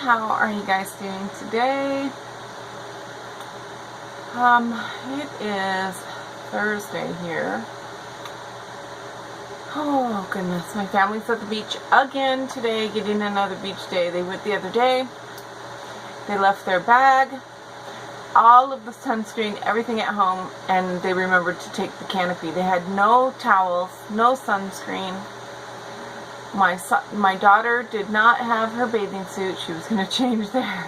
how are you guys doing today? It is Thursday here. Oh goodness, my family's at the beach again today, getting another beach day. They went the other day. They left their bag, all of the sunscreen, everything at home, and they remembered to take the canopy. They had no towels, no sunscreen. My daughter did not have her bathing suit. She was going to change there.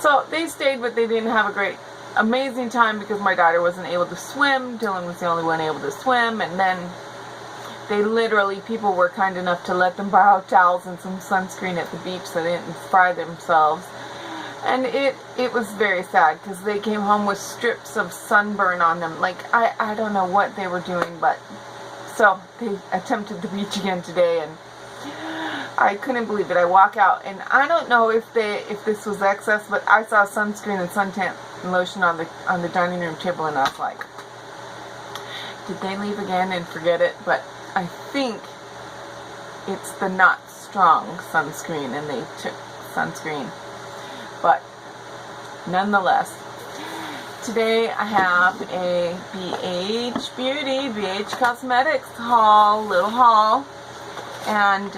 So they stayed, but they didn't have a amazing time because my daughter wasn't able to swim. Dylan was the only one able to swim, and then people were kind enough to let them borrow towels and some sunscreen at the beach so they didn't fry themselves. And it was very sad because they came home with strips of sunburn on them. Like, I don't know what they were doing, but so they attempted the beach again today, and I couldn't believe it. I walk out, and I don't know if this was excess, but I saw sunscreen and suntan lotion on the dining room table, and I was like, did they leave again and forget it? But I think it's the not strong sunscreen, and they took sunscreen. But nonetheless, today I have a BH Cosmetics little haul, and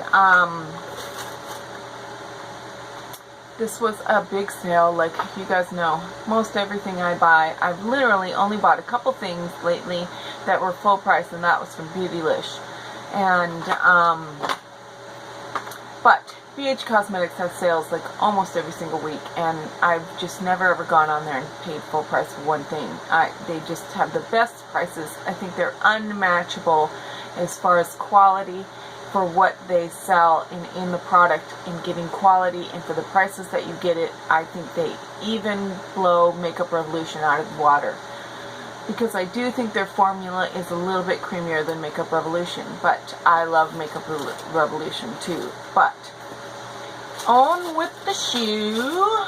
this was a big sale. Like you guys know, most everything I buy, I've literally only bought a couple things lately that were full price, and that was from Beautylish. And but BH Cosmetics has sales like almost every single week, and I've just never ever gone on there and paid full price for one thing. They just have the best prices. I think they're unmatchable as far as quality for what they sell in the product, in getting quality, and for the prices that you get it. I think they even blow Makeup Revolution out of the water, because I do think their formula is a little bit creamier than Makeup Revolution, but I love Makeup Revolution too. But on with the shoe,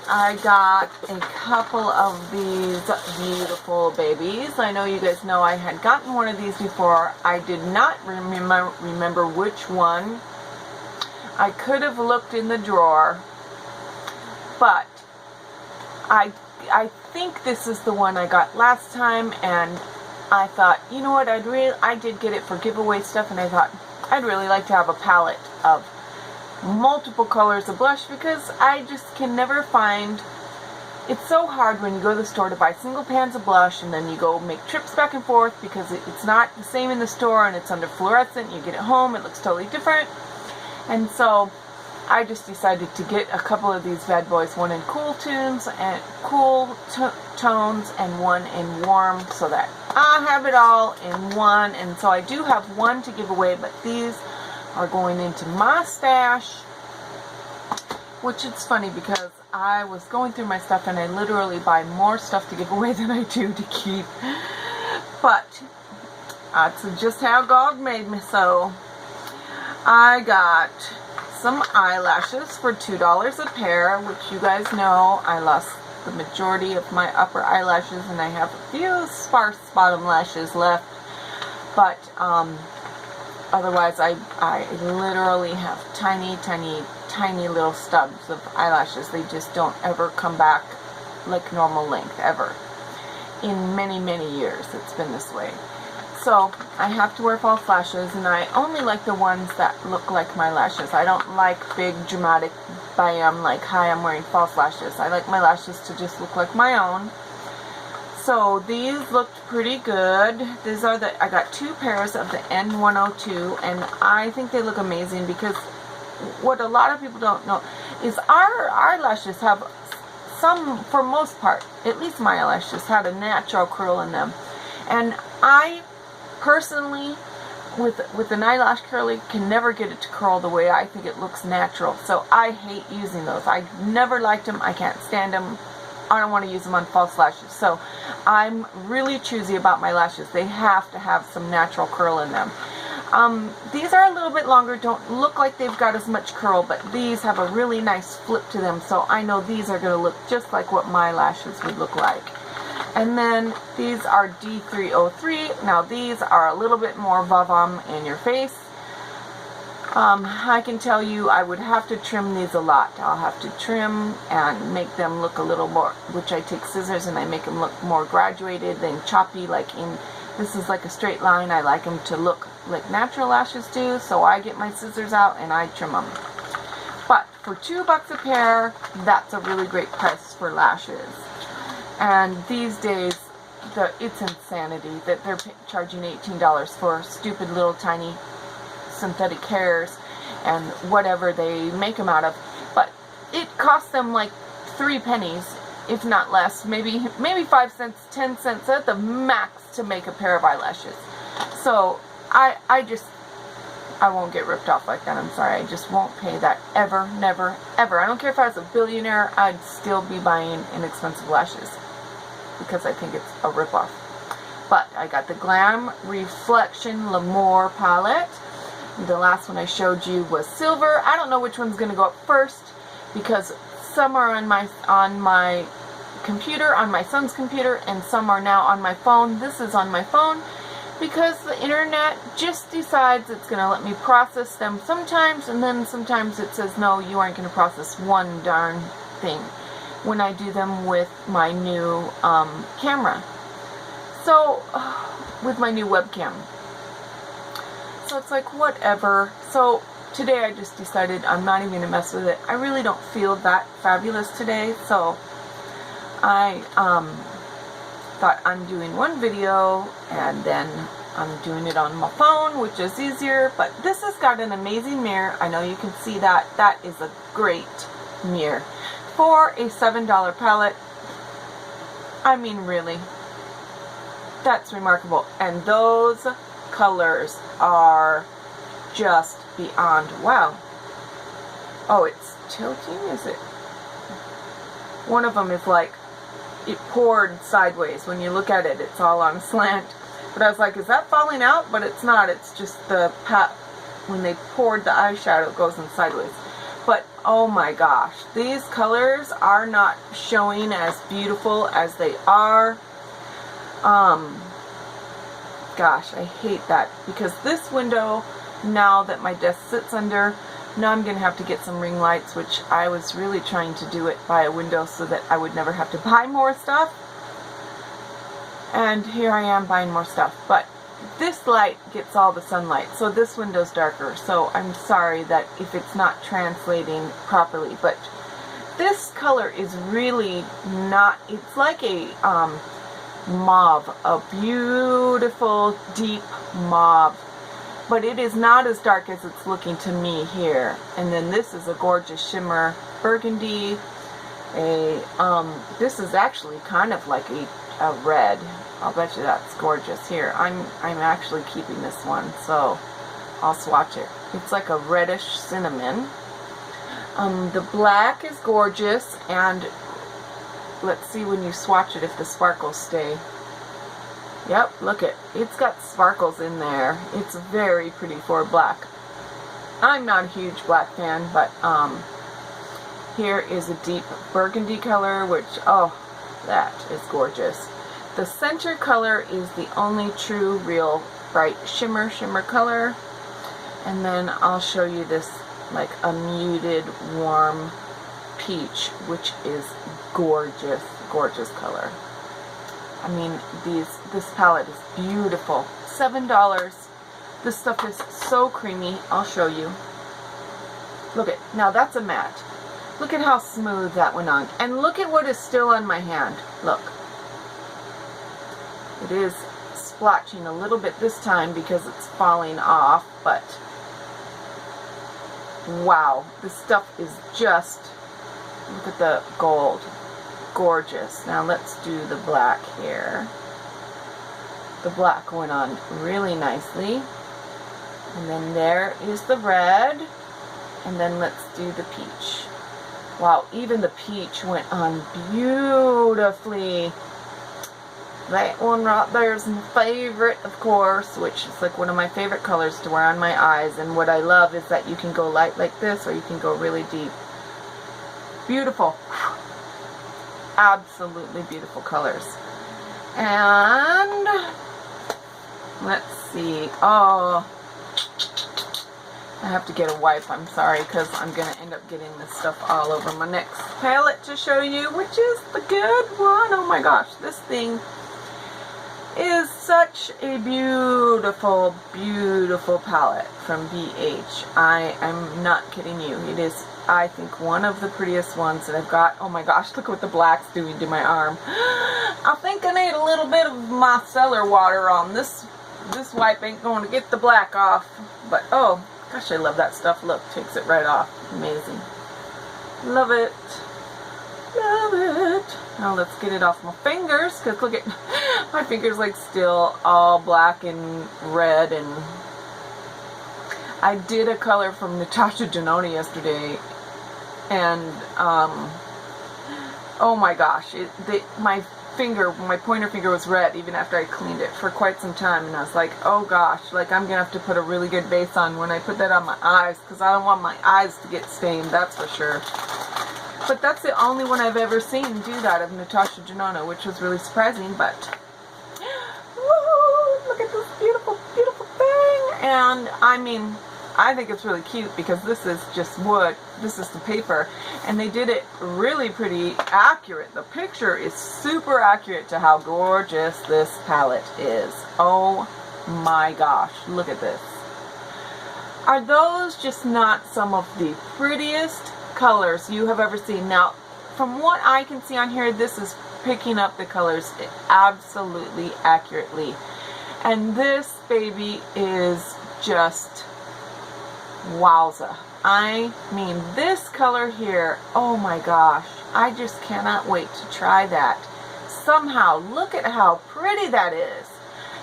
I got a couple of these beautiful babies. I know you guys know I had gotten one of these before. I did not remember which one. I could have looked in the drawer, but I think this is the one I got last time, and I thought, you know what, I did get it for giveaway stuff, and I thought I'd really like to have a palette of multiple colors of blush, because I just can never find. It's so hard when you go to the store to buy single pans of blush, and then you go make trips back and forth because it's not the same in the store, and it's under fluorescent. You get it home, it looks totally different. And so I just decided to get a couple of these bad boys, one in cool tones and tones, and one in warm, so that I have it all in one. And so I do have one to give away, but these are going into my stash, which it's funny because I was going through my stuff, and I literally buy more stuff to give away than I do to keep. But that's just how God made me. So I got some eyelashes for $2 a pair, which you guys know I lost the majority of my upper eyelashes, and I have a few sparse bottom lashes left. But otherwise, I literally have tiny little stubs of eyelashes. They just don't ever come back like normal length, ever. In many years, it's been this way. So I have to wear false lashes, and I only like the ones that look like my lashes. I don't like big dramatic bam, like, hi, I'm wearing false lashes. I like my lashes to just look like my own. So these looked pretty good. These are I got two pairs of the N102, and I think they look amazing, because what a lot of people don't know is our eyelashes have some, for most part, at least my eyelashes, had a natural curl in them. And I personally, with an eyelash curler, can never get it to curl the way I think it looks natural. So I hate using those. I never liked them. I can't stand them. I don't want to use them on false lashes. So I'm really choosy about my lashes. They have to have some natural curl in them. These are a little bit longer, don't look like they've got as much curl, but these have a really nice flip to them, so I know these are going to look just like what my lashes would look like. And then these are D303. Now these are a little bit more va-vam in your face. I can tell you I would have to trim these a lot. I'll have to trim and make them look a little more, which I take scissors and I make them look more graduated than choppy, like in, this is like a straight line. I like them to look like natural lashes do, so I get my scissors out and I trim them. But for $2 a pair, that's a really great price for lashes. And these days, it's insanity that they're charging $18 for stupid little tiny synthetic hairs and whatever they make them out of. But it costs them like 3 pennies, if not less, maybe 5 cents, 10 cents at the max to make a pair of eyelashes. So I won't get ripped off like that. I'm sorry. I just won't pay that ever, never, ever. I don't care if I was a billionaire, I'd still be buying inexpensive lashes because I think it's a ripoff. But I got the Glam Reflection L'Amour palette. The last one I showed you was silver. I don't know which one's going to go up first because some are on my computer, on my son's computer, and some are now on my phone. This is on my phone because the internet just decides it's going to let me process them sometimes, and then sometimes it says, no, you aren't going to process one darn thing when I do them with my new camera. So, with my new webcam. So it's like, whatever. So today I just decided I'm not even going to mess with it. I really don't feel that fabulous today, so I thought I'm doing one video and then I'm doing it on my phone, which is easier. But this has got an amazing mirror. I know you can see that. That is a great mirror. For a $7 palette, I mean, really, that's remarkable. And those colors are just beyond wow. Oh, it's tilting, is it? One of them is like, it poured sideways. When you look at it, it's all on a slant. But I was like, is that falling out? But it's not. It's just the when they poured the eyeshadow, it goes in sideways. But oh my gosh, these colors are not showing as beautiful as they are. Gosh, I hate that, because this window, now that my desk sits under, now I'm going to have to get some ring lights, which I was really trying to do it by a window so that I would never have to buy more stuff. And here I am buying more stuff. But this light gets all the sunlight, so this window's darker. So I'm sorry that if it's not translating properly, but this color is really not, it's like a mauve, a beautiful deep mauve, but it is not as dark as it's looking to me here. And then this is a gorgeous shimmer burgundy. This is actually kind of like a red. I'll bet you that's gorgeous. Here, I'm actually keeping this one, so I'll swatch it. It's like a reddish cinnamon. The black is gorgeous, and let's see when you swatch it if the sparkles stay. Yep, look it. It's got sparkles in there. It's very pretty for black. I'm not a huge black fan, but here is a deep burgundy color, which, oh, that is gorgeous. The center color is the only true, real, bright shimmer color. And then I'll show you this, like a muted, warm peach, which is gorgeous, gorgeous color. I mean, this palette is beautiful. $7. This stuff is so creamy. I'll show you. Look at, now that's a matte. Look at how smooth that went on. And look at what is still on my hand. Look. It is splotching a little bit this time because it's falling off, but wow, this stuff is just, look at the gold. Gorgeous. Now let's do the black here. The black went on really nicely. And then there is the red. And then let's do the peach. Wow, even the peach went on beautifully. That one right there is my favorite, of course, which is like one of my favorite colors to wear on my eyes. And what I love is that you can go light like this, or you can go really deep. Beautiful. Absolutely beautiful colors. And let's see. Oh, I have to get a wipe, I'm sorry, because I'm going to end up getting this stuff all over my next palette to show you, which is the good one. Oh my gosh, this thing is such a beautiful, beautiful palette from BH. I am not kidding you. It is, I think, one of the prettiest ones that I've got. Oh my gosh, look what the black's doing to my arm. I think I need a little bit of micellar water on this. This wipe ain't going to get the black off, but oh gosh, I love that stuff. Look, takes it right off. Amazing. Love it. Love it. Now let's get it off my fingers, because look at my fingers, like still all black and red. And I did a color from Natasha Denona yesterday, and oh my gosh, my pointer finger was red even after I cleaned it for quite some time, and I was like, oh gosh, like I'm gonna have to put a really good base on when I put that on my eyes, because I don't want my eyes to get stained, that's for sure. But that's the only one I've ever seen do that of Natasha Denona, which was really surprising. But woo, look at this beautiful, beautiful thing. And I mean, I think it's really cute because this is just wood. This is the paper. And they did it really pretty accurate. The picture is super accurate to how gorgeous this palette is. Oh my gosh, look at this. Are those just not some of the prettiest colors you have ever seen? Now, from what I can see on here, this is picking up the colors absolutely accurately. And this baby is just wowza. I mean, this color here, oh my gosh, I just cannot wait to try that. Somehow, look at how pretty that is.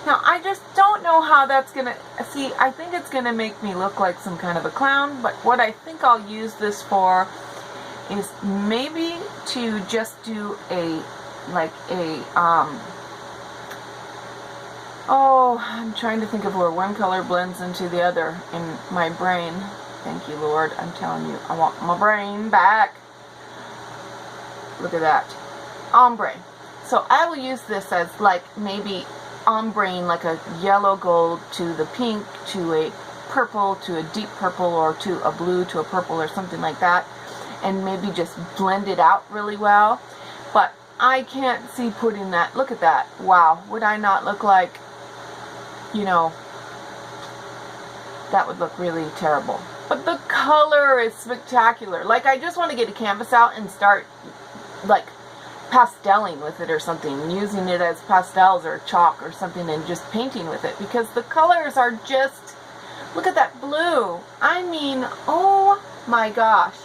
Now, I just don't know how that's going to, see, I think it's going to make me look like some kind of a clown, but what I think I'll use this for is maybe to just do a, like a, oh, I'm trying to think of where one color blends into the other in my brain. Thank you, Lord. I'm telling you, I want my brain back. Look at that. Ombre. So I will use this as like maybe ombre, like a yellow gold to the pink to a purple to a deep purple, or to a blue to a purple, or something like that, and maybe just blend it out really well. But I can't see putting that. Look at that. Wow. Would I not look like, you know, that would look really terrible. But the color is spectacular. Like, I just want to get a canvas out and start like pasteling with it or something, using it as pastels or chalk or something, and just painting with it, because the colors are just, look at that blue. I mean, oh my gosh,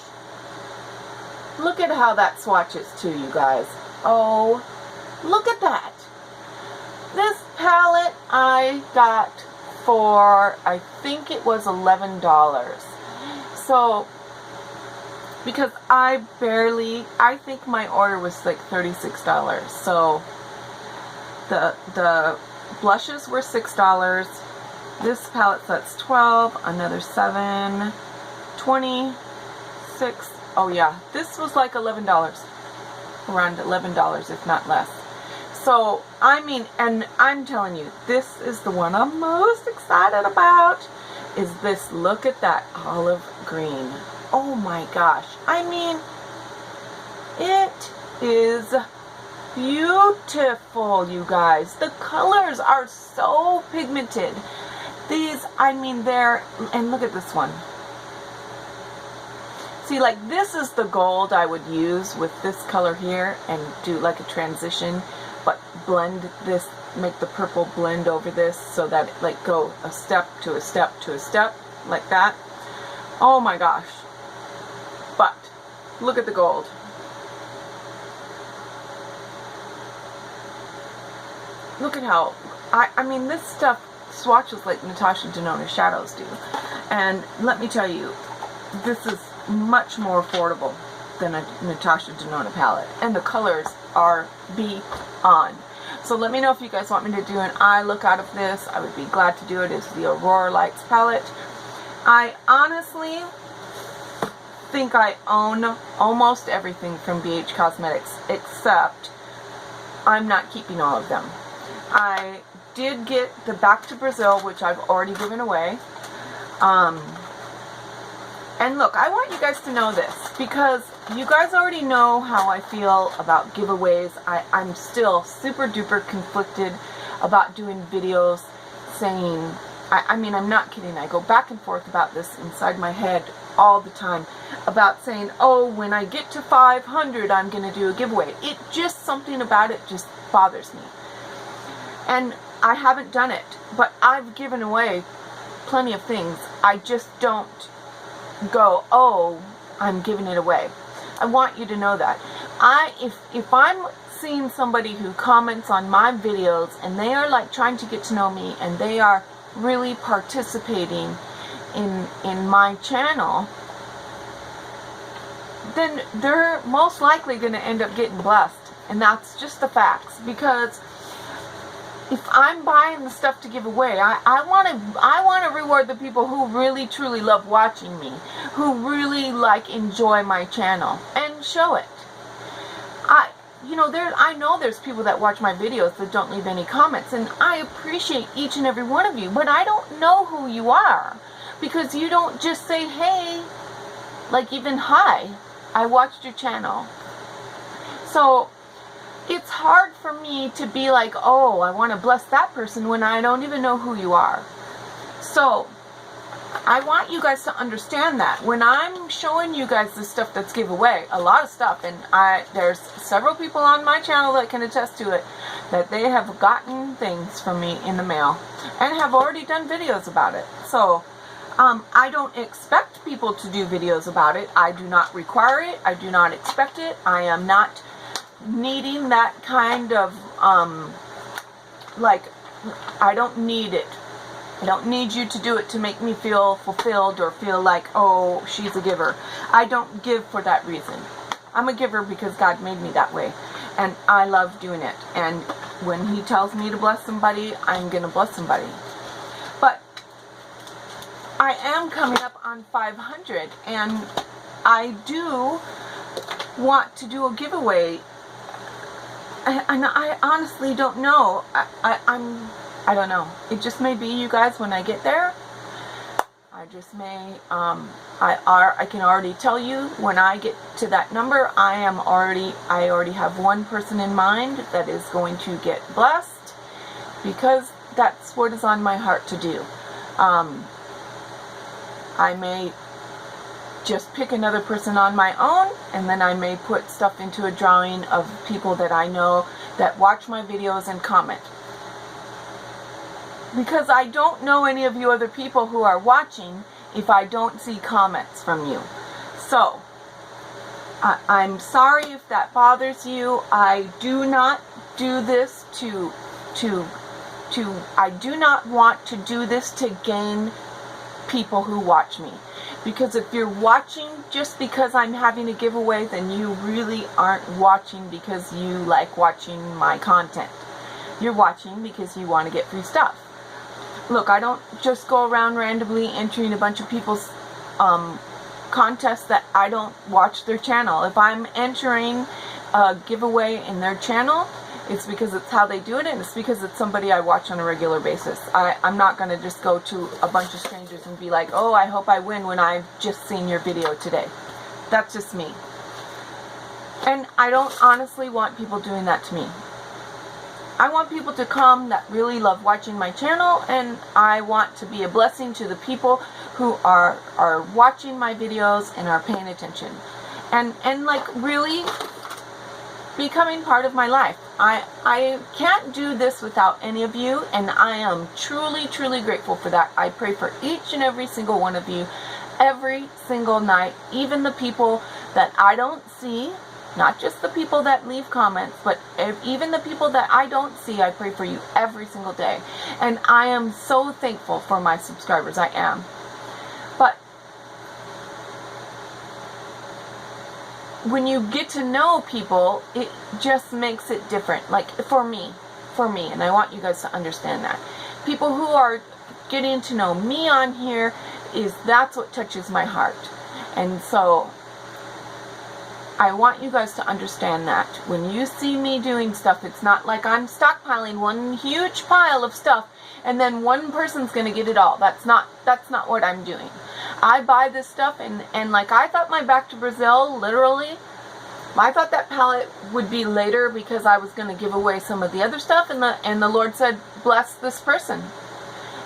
look at how that swatches too, you guys. Oh, look at that. This palette I got for, I think it was $11. So because I think my order was like $36. So the blushes were $6. This palette set's $12, another $7, $26. Oh yeah, this was like $11, around $11, if not less. So I mean, and I'm telling you, this is the one I'm most excited about. Is this? Look at that olive green. Oh my gosh. I mean, it is beautiful, you guys. The colors are so pigmented. These, I mean, they're, and look at this one. See, like, this is the gold I would use with this color here and do like a transition, but blend this, make the purple blend over this so that it like go a step to a step to a step like that. Oh my gosh. But look at the gold. Look at how, I mean, this stuff swatches like Natasha Denona shadows do. And let me tell you, this is much more affordable than a Natasha Denona palette. And the colors are beyond. So let me know if you guys want me to do an eye look out of this. I would be glad to do it. It's the Aurora Lights palette. I honestly think I own almost everything from BH Cosmetics, except I'm not keeping all of them. I did get the Back to Brazil, which I've already given away. And look, I want you guys to know this, because you guys already know how I feel about giveaways. I'm still super duper conflicted about doing videos saying, I mean, I'm not kidding. I go back and forth about this inside my head all the time about saying, oh, when I get to 500, I'm going to do a giveaway. It just, something about it just bothers me. And I haven't done it, but I've given away plenty of things. I just don't go, oh, I'm giving it away. I want you to know that. If I'm seeing somebody who comments on my videos and they are like trying to get to know me and they are really participating in my channel, then they're most likely going to end up getting blessed. And that's just the facts. Because if I'm buying the stuff to give away, I want to reward the people who really truly love watching me, who really like enjoy my channel, and show it. I know there's people that watch my videos that don't leave any comments, and I appreciate each and every one of you, but I don't know who you are, because you don't just say, hey, like even hi, I watched your channel. So it's hard for me to be like, oh, I want to bless that person when I don't even know who you are. So I want you guys to understand that when I'm showing you guys the stuff that's giveaway, a lot of stuff, and there's several people on my channel that can attest to it, that they have gotten things from me in the mail and have already done videos about it. So I don't expect people to do videos about it. I do not require it. I do not expect it. I am not needing that kind of like, I don't need it. I don't need you to do it to make me feel fulfilled or feel like, oh, she's a giver. I don't give for that reason. I'm a giver because God made me that way, and I love doing it. And when He tells me to bless somebody, I'm gonna bless somebody. But I am coming up on 500, and I do want to do a giveaway. And I honestly don't know. I don't know. It just may be, you guys, when I get there. I just may. I can already tell you when I get to that number, I already have one person in mind that is going to get blessed, because that's what is on my heart to do. I may just pick another person on my own, and then I may put stuff into a drawing of people that I know that watch my videos and comment. Because I don't know any of you other people who are watching if I don't see comments from you. So, I'm sorry if that bothers you. I do not do this I do not want to do this to gain people who watch me. Because if you're watching just because I'm having a giveaway, then you really aren't watching because you like watching my content. You're watching because you want to get free stuff. Look, I don't just go around randomly entering a bunch of people's contests that I don't watch their channel. If I'm entering a giveaway in their channel, it's because it's how they do it, and it's because it's somebody I watch on a regular basis. I'm not going to just go to a bunch of strangers and be like, oh, I hope I win when I've just seen your video today. That's just me. And I don't honestly want people doing that to me. I want people to come that really love watching my channel, and I want to be a blessing to the people who are watching my videos and are paying attention. And like really becoming part of my life. I can't do this without any of you, and I am truly, truly grateful for that. I pray for each and every single one of you every single night, even the people that I don't see. Not just the people that leave comments, but even the people that I don't see, I pray for you every single day. And I am so thankful for my subscribers. I am. But when you get to know people, it just makes it different. Like for me, and I want you guys to understand that. People who are getting to know me on here, that's what touches my heart. And so I want you guys to understand that. When you see me doing stuff, it's not like I'm stockpiling one huge pile of stuff and then one person's going to get it all. That's not what I'm doing. I buy this stuff, and like, I thought my Back to Brazil, literally, I thought that palette would be later because I was going to give away some of the other stuff, and the Lord said, bless this person.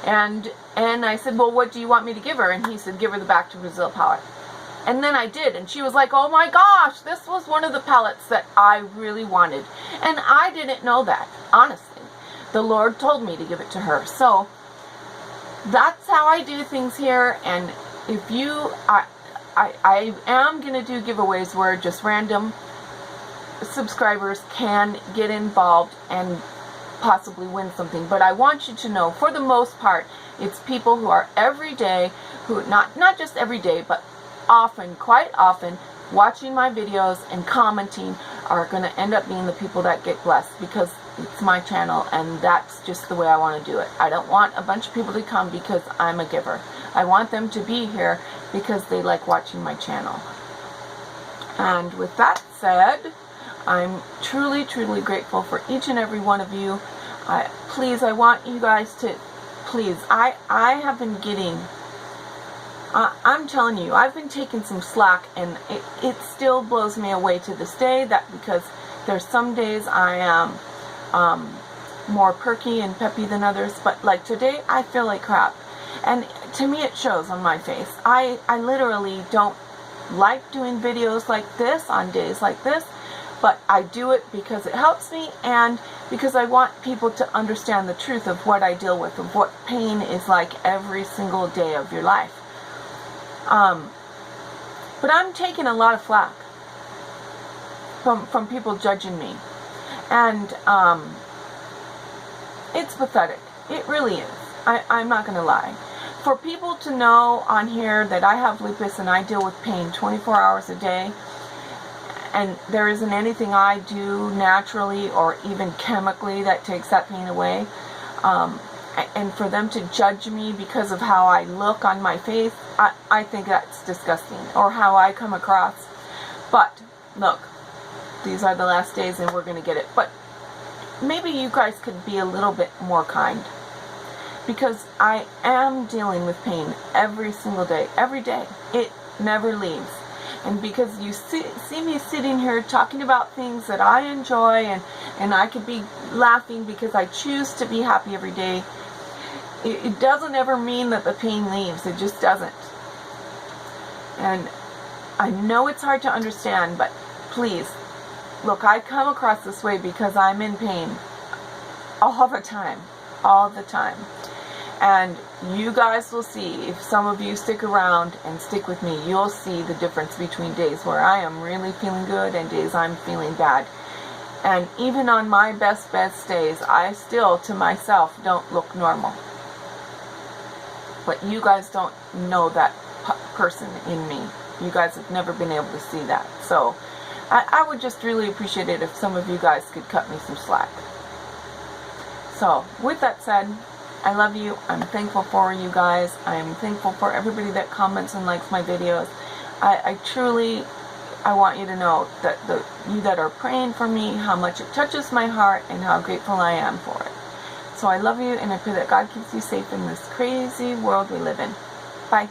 And I said, well, what do you want me to give her? And he said, give her the Back to Brazil palette. And then I did, and she was like, oh my gosh, this was one of the palettes that I really wanted. And I didn't know that, honestly. The Lord told me to give it to her. So that's how I do things here. And if you, I am going to do giveaways where just random subscribers can get involved and possibly win something. But I want you to know, for the most part, it's people who are every day, who not just every day, but often, quite often, watching my videos and commenting are going to end up being the people that get blessed, because it's my channel and that's just the way I want to do it. I don't want a bunch of people to come because I'm a giver. I want them to be here because they like watching my channel. And with that said, I'm truly, truly grateful for each and every one of you. Please, I want you guys to, please, I have been getting, I'm telling you, I've been taking some slack, and it still blows me away to this day, that because there's some days I am more perky and peppy than others, but like today I feel like crap. And to me it shows on my face. I literally don't like doing videos like this on days like this, but I do it because it helps me, and because I want people to understand the truth of what I deal with, of what pain is like every single day of your life. But I'm taking a lot of flack from people judging me, and it's pathetic. It really is. I'm not going to lie. For people to know on here that I have lupus and I deal with pain 24 hours a day, and there isn't anything I do naturally or even chemically that takes that pain away, and for them to judge me because of how I look on my face, I think that's disgusting, or how I come across. But look, these are the last days and we're going to get it. But maybe you guys could be a little bit more kind, because I am dealing with pain every single day. Every day. It never leaves. And because you see me sitting here talking about things that I enjoy, and I could be laughing because I choose to be happy every day, it doesn't ever mean that the pain leaves. It just doesn't. And I know it's hard to understand, but please, look, I come across this way because I'm in pain all the time. All the time. And you guys will see, if some of you stick around and stick with me, you'll see the difference between days where I am really feeling good and days I'm feeling bad. And even on my best days, I still, to myself, don't look normal. But you guys don't know that person in me. You guys have never been able to see that. So I would just really appreciate it if some of you guys could cut me some slack. So with that said, I love you. I'm thankful for you guys. I'm thankful for everybody that comments and likes my videos. I truly, I want you to know that you that are praying for me, how much it touches my heart and how grateful I am for it. So I love you, and I pray that God keeps you safe in this crazy world we live in. Bye.